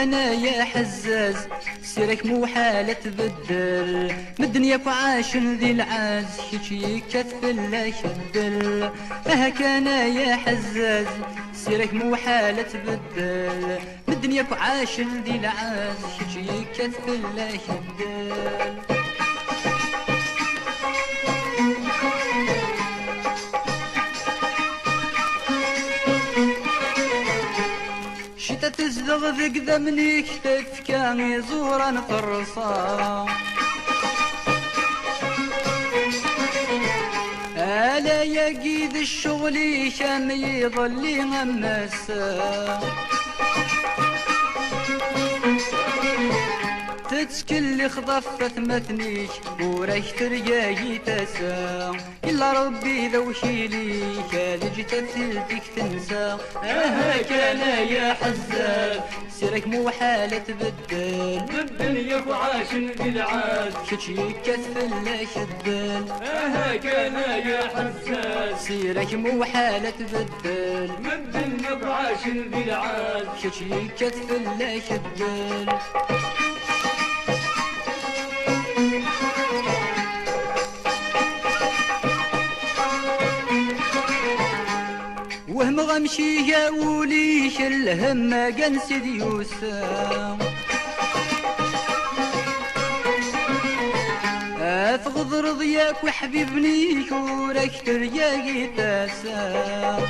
كان يا حزاز سيرك مو حالة تبدل من دنياك وعاش ذي العاز شي كثفل لا يشدل. كان يا حزاز سيرك مو حالة تبدل من دنياك وعاش ذي العاز شي كثفل لا يشدل. شتا تزدغ ذق مني كتف كان يزورا فرصا ألا يقيد الشغل شام يظل يغمسا تتسكل خضفت مثنيش وريش ترجاي تسا إلا ربي ذو شيلي كالج تفلتك تنسى. كان يا حزاز سيرك مو حالة تبدل من دنيا وعاش بالعاد شي كثفل لا يشدل. كان يا حزاز سيرك مو حالة تبدل من دنيا وعاش بالعاد شي كثفل لا يشدل. وهم غمشي يا وليش الهم قنس ديوسا افغض رضياك وحبيبني شورك ترجاقي تاسا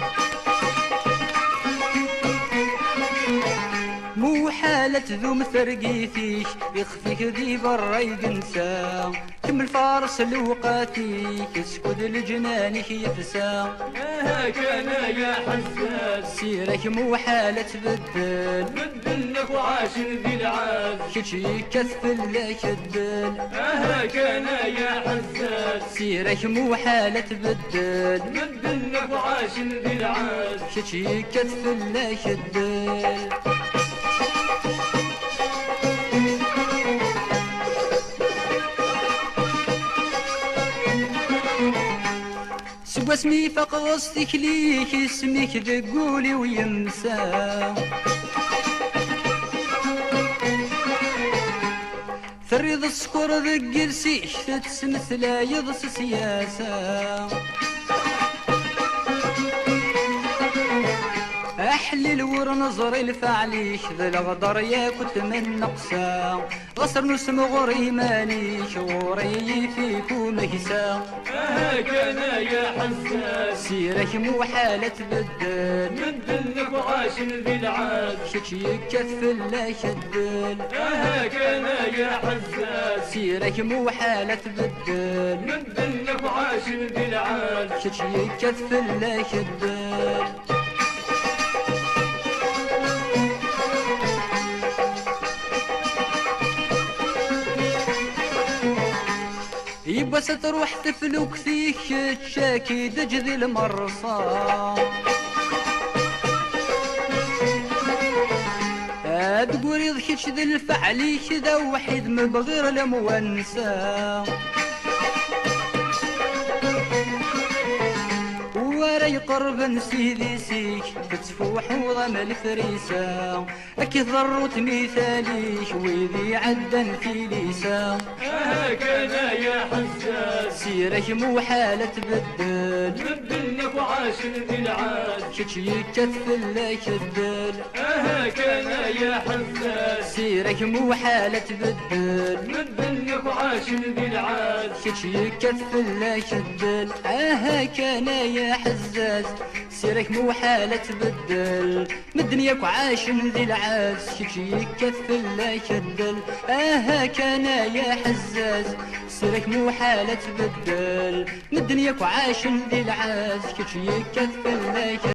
مو حالة ذو مثرقي فيش يخفيك ذي برا يقنسا كم الفارس لوقاتي يسكد الجنانك يفسا. كان يا حزاز سيرك مو حالة تبدل من دنيا وعاش بالعاد شي كثفل لا يشدل. كان يا حزاز سيرك مو حالة تبدل من دنيا وعاش بالعاد شي كثفل لا يشدل. سوى اسمي فقصتك ليك اسمك ذقولي ويمسى ثريض السكر ذق رسيش تتسمث لا يضس سياسة احلل ورنظر الفعليش ذا الغدر يا كنت من نقصا غصر نسم غري ماليش غري فيك ومهسا. كان يا حزاز سيرك مو حالة تبدل من دنيا وعاش بالعاد شي كثفل لا يشدل. كان يا حزاز سيرك مو حالة تبدل من دنيا وعاش بالعاد شي كثفل لا يشدل. يبا ستروح تفلوك فيك تشاكي دجذي المرصى تقول يضحكش ذي الفعليش ذا وحيد مبغير المونسى ورا يقرب نسيدي سيك تتفوح وضم الفريسة أكي ضروت مثاليش ويذي عدن في ليسا. كان يا حزاز سيرك مو حالة تبدل من دنيا وعاش بالعاد شي كثفل لا يشدل. كان يا حزاز سيرك مو حالة تبدل من دنيا وعاش بالعاد شي كثفل لا يشدل. كان يا حزاز سيرك مو حالة تبدل من دنياك وعاش ذي العاز شي كثفل لا يشدل. كان يا حزاز سيرك مو حالة تبدل من دنياك وعاش ذي العاز شي كثفل لا يشدل.